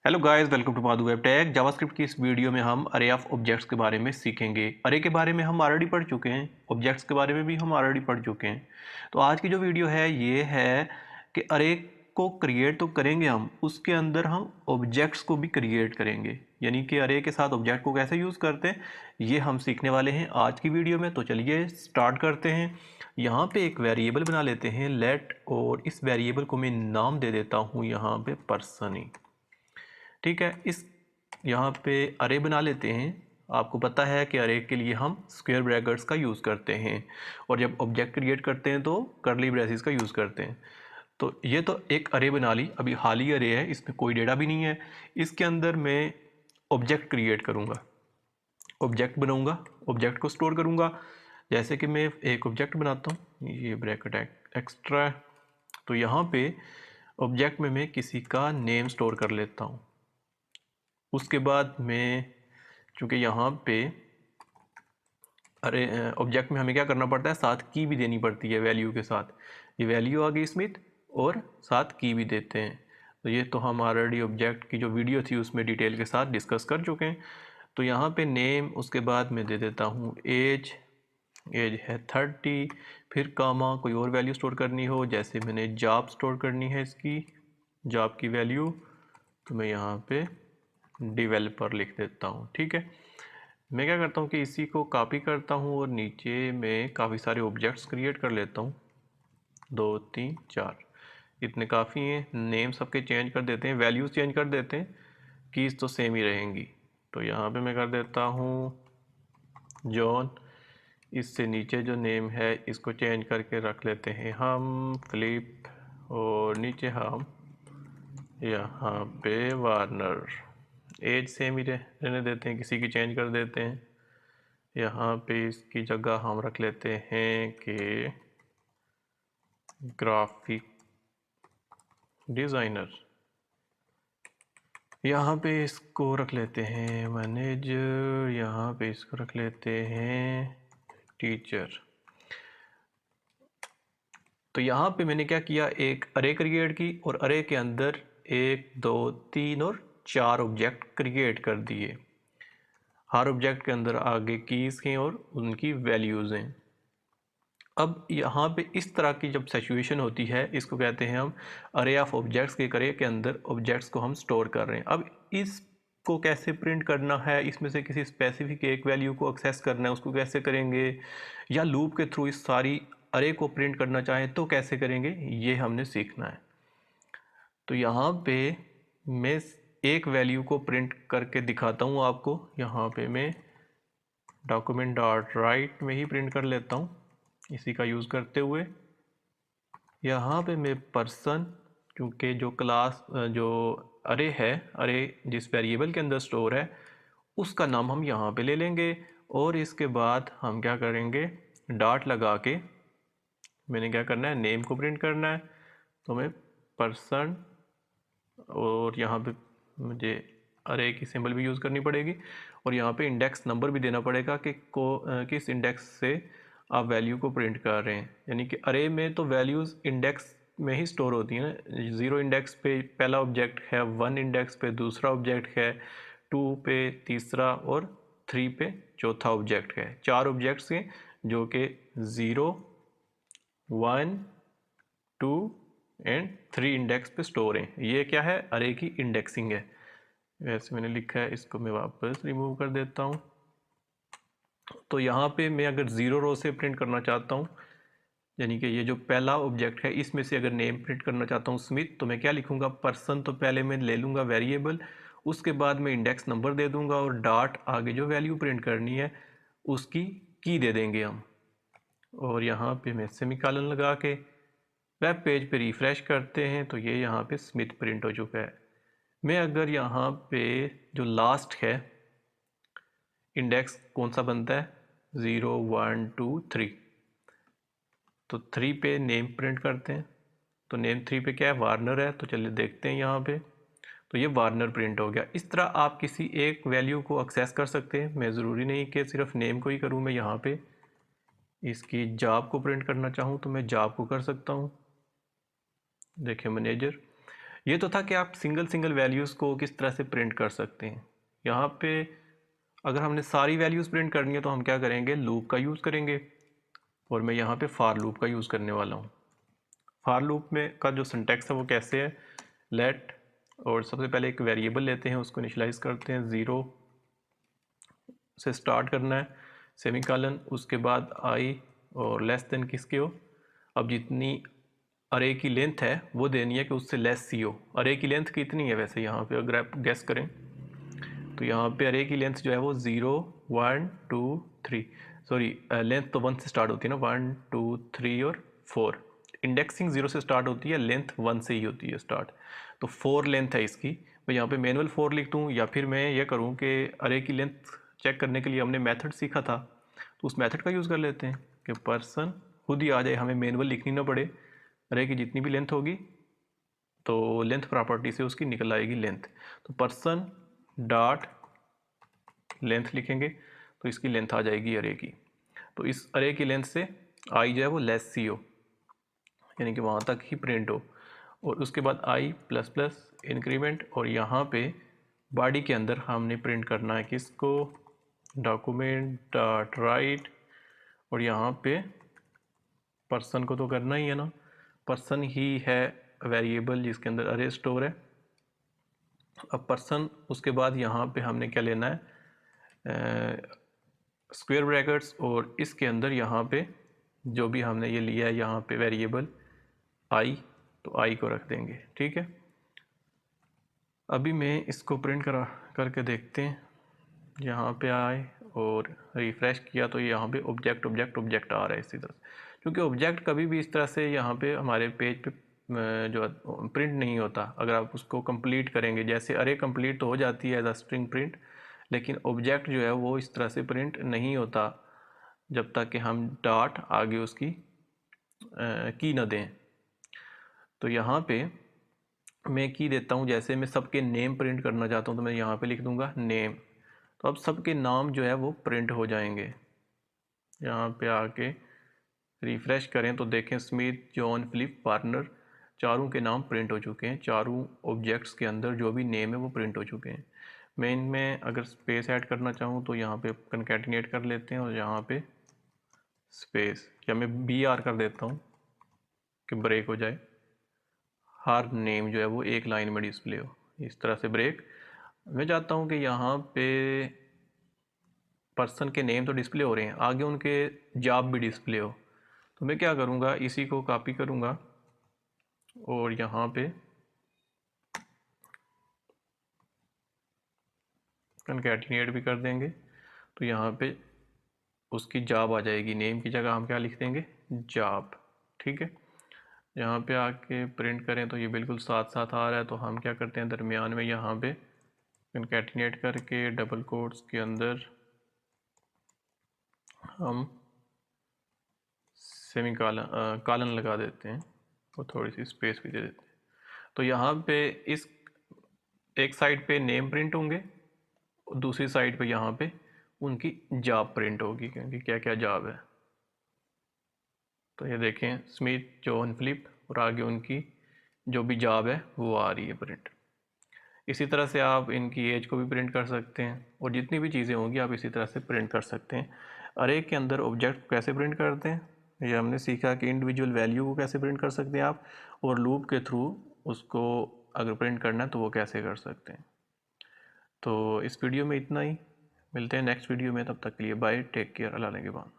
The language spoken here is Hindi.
Hello guys, welcome to Madhu web tech. JavaScript की इस वीडियो में हम अरे ऑफ ऑब्जेक्ट्स के बारे में सीखेंगे। अरे के बारे में हम ऑलरेडी पढ़ चुके हैं, ऑब्जेक्ट्स के बारे में भी हम ऑलरेडी पढ़ चुके हैं। तो आज की जो वीडियो है ये है कि अरे को क्रिएट तो करेंगे हम, उसके अंदर हम ऑब्जेक्ट्स को भी क्रिएट करेंगे। यानी कि अरे के साथ ऑब्जेक्ट को कैसे यूज़ करते हैं ये हम सीखने वाले हैं आज की वीडियो में। तो चलिए स्टार्ट करते हैं। यहाँ पे एक वेरिएबल बना लेते हैं लेट, और इस वेरिएबल को मैं नाम दे देता हूँ यहाँ पे पर्सन ही। ठीक है, इस यहाँ पे अरे बना लेते हैं। आपको पता है कि अरे के लिए हम स्क्वायर ब्रैकेट्स का यूज़ करते हैं, और जब ऑब्जेक्ट क्रिएट करते हैं तो कर्ली ब्रेसिस का यूज़ करते हैं। तो ये तो एक अरे बना ली, अभी हाल ही अरे है, इसमें कोई डेटा भी नहीं है। इसके अंदर मैं ऑब्जेक्ट क्रिएट करूँगा, ऑब्जेक्ट बनाऊँगा, ऑब्जेक्ट को स्टोर करूँगा। जैसे कि मैं एक ऑब्जेक्ट बनाता हूँ, ये ब्रैकेट एक्स्ट्रा है। तो यहाँ पे ऑब्जेक्ट में मैं किसी का नेम स्टोर कर लेता हूँ। उसके बाद मैं, चूँकि यहाँ पे अरे ऑब्जेक्ट में हमें क्या करना पड़ता है, साथ की भी देनी पड़ती है वैल्यू के साथ। ये वैल्यू आ गई स्मिथ, और साथ की भी देते हैं। तो ये तो हम ऑलरेडी ऑब्जेक्ट की जो वीडियो थी उसमें डिटेल के साथ डिस्कस कर चुके हैं। तो यहाँ पे नेम, उसके बाद मैं दे देता हूँ एज, एज है 30, फिर कामा कोई और वैल्यू स्टोर करनी हो, जैसे मैंने जॉब स्टोर करनी है, इसकी जॉब की वैल्यू, तो मैं यहाँ पे डेवलपर लिख देता हूँ। ठीक है, मैं क्या करता हूँ कि इसी को कॉपी करता हूँ और नीचे में काफ़ी सारे ऑब्जेक्ट्स क्रिएट कर लेता हूँ, 2 3 4, इतने काफ़ी हैं। नेम सबके चेंज कर देते हैं, वैल्यूज़ चेंज कर देते हैं, कीज़ तो सेम ही रहेंगी। तो यहाँ पे मैं कर देता हूँ जॉन। इससे नीचे जो नेम है इसको चेंज करके रख लेते हैं हम फिलिप, और नीचे हम यहाँ पे वार्नर। एज सेम ही रहने देते हैं, किसी की चेंज कर देते हैं। यहाँ पे इसकी जगह हम रख लेते हैं कि ग्राफिक डिज़ाइनर। यहाँ पे इसको रख लेते हैं मैनेजर, यहाँ पे इसको रख लेते हैं टीचर। तो यहाँ पे मैंने क्या किया, एक अरे क्रिएट की, और अरे के अंदर 1 2 3 और 4 ऑब्जेक्ट क्रिएट कर दिए। हर ऑब्जेक्ट के अंदर आगे कीज़ हैं और उनकी वैल्यूज़ हैं। अब यहाँ पे इस तरह की जब सिचुएशन होती है, इसको कहते हैं हम अरे ऑफ ऑब्जेक्ट्स के अरे के अंदर ऑब्जेक्ट्स को हम स्टोर कर रहे हैं। अब इसको कैसे प्रिंट करना है, इसमें से किसी स्पेसिफिक एक वैल्यू को एक्सेस करना है, उसको कैसे करेंगे, या लूप के थ्रू इस सारी अरे को प्रिंट करना चाहें तो कैसे करेंगे, ये हमने सीखना है। तो यहाँ पे मैं एक वैल्यू को प्रिंट करके दिखाता हूँ आपको। यहाँ पे मैं डॉक्यूमेंट डॉट राइट में ही प्रिंट कर लेता हूँ, इसी का यूज़ करते हुए। यहाँ पे मैं पर्सन, क्योंकि जो क्लास जो अरे है, अरे जिस वेरिएबल के अंदर स्टोर है उसका नाम हम यहाँ पे ले लेंगे, और इसके बाद हम क्या करेंगे, डॉट लगा के मैंने क्या करना है, नेम को प्रिंट करना है। तो मैं पर्सन, और यहाँ पे मुझे अरे की सिंबल भी यूज़ करनी पड़ेगी, और यहाँ पे इंडेक्स नंबर भी देना पड़ेगा कि किस इंडेक्स से आप वैल्यू को प्रिंट कर रहे हैं। यानी कि अरे में तो वैल्यूज़ इंडेक्स में ही स्टोर होती हैं ना। 0 इंडेक्स पे पहला ऑब्जेक्ट है, 1 इंडेक्स पे दूसरा ऑब्जेक्ट है, 2 पे तीसरा, और 3 पे चौथा ऑब्जेक्ट है। 4 ऑब्जेक्ट्स हैं जो कि 0 1 2 एंड 3 इंडेक्स पे स्टोर हैं। ये क्या है, अरे की इंडेक्सिंग है। वैसे मैंने लिखा है, इसको मैं वापस रिमूव कर देता हूँ। तो यहाँ पे मैं अगर 0 रो से प्रिंट करना चाहता हूँ, यानी कि ये जो पहला ऑब्जेक्ट है इसमें से अगर नेम प्रिंट करना चाहता हूँ स्मिथ, तो मैं क्या लिखूँगा, पर्सन तो पहले मैं ले लूँगा वेरिएबल, उसके बाद मैं इंडेक्स नंबर दे दूँगा, और डॉट आगे जो वैल्यू प्रिंट करनी है उसकी की दे देंगे हम। और यहाँ पे मैं सेमीकोलन लगा के वेब पेज पे रिफ़्रेश करते हैं, तो ये यहाँ पे स्मिथ प्रिंट हो चुका है। मैं अगर यहाँ पे जो लास्ट है इंडेक्स कौन सा बनता है, 0 1 2 3, तो 3 पे नेम प्रिंट करते हैं। तो नेम 3 पे क्या है, वार्नर है। तो चलिए देखते हैं यहाँ पे, तो ये वार्नर प्रिंट हो गया। इस तरह आप किसी एक वैल्यू को एक्सेस कर सकते हैं। मैं ज़रूरी नहीं कि सिर्फ नेम को ही करूँ। मैं यहाँ पे इसकी जॉब को प्रिंट करना चाहूँ तो मैं जॉब को कर सकता हूँ। देखिए मैनेजर, ये तो था कि आप सिंगल सिंगल वैल्यूज़ को किस तरह से प्रिंट कर सकते हैं। यहाँ पे अगर हमने सारी वैल्यूज़ प्रिंट करनी है तो हम क्या करेंगे, लूप का यूज़ करेंगे, और मैं यहाँ पे फार लूप का यूज़ करने वाला हूँ। फार लूप में का जो सिंटैक्स है वो कैसे है, लेट, और सबसे पहले एक वेरिएबल लेते हैं, उसको इनिशियलाइज करते हैं, 0 से स्टार्ट करना है, सेमीकोलन, उसके बाद आई और लेस देन किसके हो, अब जितनी अरे की लेंथ है वो देनी है कि उससे लेस सी हो। अरे की लेंथ कितनी है वैसे यहाँ पे अगर आप गेस करें तो यहाँ पे अरे की लेंथ जो है वो 0 1 2 3, सॉरी लेंथ तो 1 से स्टार्ट होती है ना, 1 2 3 और 4, इंडेक्सिंग 0 से स्टार्ट होती है, लेंथ 1 से ही होती है स्टार्ट, तो 4 लेंथ है इसकी। मैं यहाँ पे मैनुअल 4 लिख दूँ, या फिर मैं ये करूँ कि अरे की लेंथ चेक करने के लिए हमने मेथड सीखा था तो उस मेथड का यूज़ कर लेते हैं कि पर्सन खुद ही आ जाए, हमें मैनुअल लिखनी ना पड़े। अरे की जितनी भी लेंथ होगी तो लेंथ प्रॉपर्टी से उसकी निकल आएगी लेंथ, तो पर्सन डॉट लेंथ लिखेंगे तो इसकी लेंथ आ जाएगी अरे की। तो इस अरे की लेंथ से आई जो है वो लेस सी हो, यानी कि वहाँ तक ही प्रिंट हो, और उसके बाद आई प्लस प्लस इंक्रीमेंट, और यहाँ पे बॉडी के अंदर हमने प्रिंट करना है किसको, डॉक्यूमेंट डॉट राइट, और यहाँ पे पर्सन को तो करना ही है ना, पर्सन ही है वेरिएबल जिसके अंदर अरे स्टोर है। अब पर्सन, उसके बाद यहाँ पे हमने क्या लेना है, स्क्वायर ब्रैकेट्स, और इसके अंदर यहाँ पे जो भी हमने ये लिया है यहाँ पे वेरिएबल आई, तो आई को रख देंगे, ठीक है। अभी मैं इसको प्रिंट करके देखते हैं, यहाँ पे आए और रिफ़्रेश किया तो यहाँ पे ऑब्जेक्ट ऑब्जेक्ट ऑब्जेक्ट आ रहा है इसी तरह से, क्योंकि ऑब्जेक्ट कभी भी इस तरह से यहाँ पे हमारे पेज पे जो प्रिंट नहीं होता अगर आप उसको कंप्लीट करेंगे। जैसे अरे कंप्लीट तो हो जाती है एज अ स्ट्रिंग प्रिंट, लेकिन ऑब्जेक्ट जो है वो इस तरह से प्रिंट नहीं होता जब तक कि हम डॉट आगे उसकी की न दें। तो यहाँ पे मैं की देता हूँ, जैसे मैं सबके नेम प्रिंट करना चाहता हूँ तो मैं यहाँ पे लिख दूँगा नेम, तो अब सबके नाम जो है वो प्रिंट हो जाएंगे। यहाँ पे आके रिफ़्रेश करें तो देखें स्मिथ जॉन फिलिप वार्नर चारों के नाम प्रिंट हो चुके हैं, चारों ऑब्जेक्ट्स के अंदर जो भी नेम है वो प्रिंट हो चुके हैं। मैं इनमें अगर स्पेस ऐड करना चाहूँ तो यहाँ पे कनकैटिनेट कर लेते हैं और यहाँ पे स्पेस, या मैं BR कर देता हूँ कि ब्रेक हो जाए, हर नेम जो है वो एक लाइन में डिस्प्ले हो, इस तरह से ब्रेक। मैं चाहता हूँ कि यहाँ पे पर्सन के नेम तो डिस्प्ले हो रहे हैं, आगे उनके जॉब भी डिस्प्ले हो, तो मैं क्या करूँगा, इसी को कॉपी करूँगा और यहाँ पे कनकैटिनेट भी कर देंगे, तो यहाँ पे उसकी जॉब आ जाएगी, नेम की जगह हम क्या लिख देंगे, जॉब, ठीक है। यहाँ पे आके प्रिंट करें तो ये बिल्कुल साथ साथ आ रहा है, तो हम क्या करते हैं दरमियान में यहाँ पे कनकैटिनेट करके डबल कोट्स के अंदर हम सेमी कॉलन लगा देते हैं और थोड़ी सी स्पेस भी दे देते हैं। तो यहाँ पे इस एक साइड पे नेम प्रिंट होंगे और दूसरी साइड पे यहाँ पे उनकी जॉब प्रिंट होगी, क्योंकि क्या क्या जॉब है। तो ये देखें स्मिथ जॉन फिलिप और आगे उनकी जो भी जॉब है वो आ रही है प्रिंट। इसी तरह से आप इनकी एज को भी प्रिंट कर सकते हैं और जितनी भी चीज़ें होंगी आप इसी तरह से प्रिंट कर सकते हैं। अरे के अंदर ऑब्जेक्ट कैसे प्रिंट करते हैं ये हमने सीखा कि इंडिविजुअल वैल्यू को कैसे प्रिंट कर सकते हैं आप, और लूप के थ्रू उसको अगर प्रिंट करना है तो वो कैसे कर सकते हैं। तो इस वीडियो में इतना ही, मिलते हैं नेक्स्ट वीडियो में, तब तक के लिए बाय, टेक केयर, अल्लाह के बाद।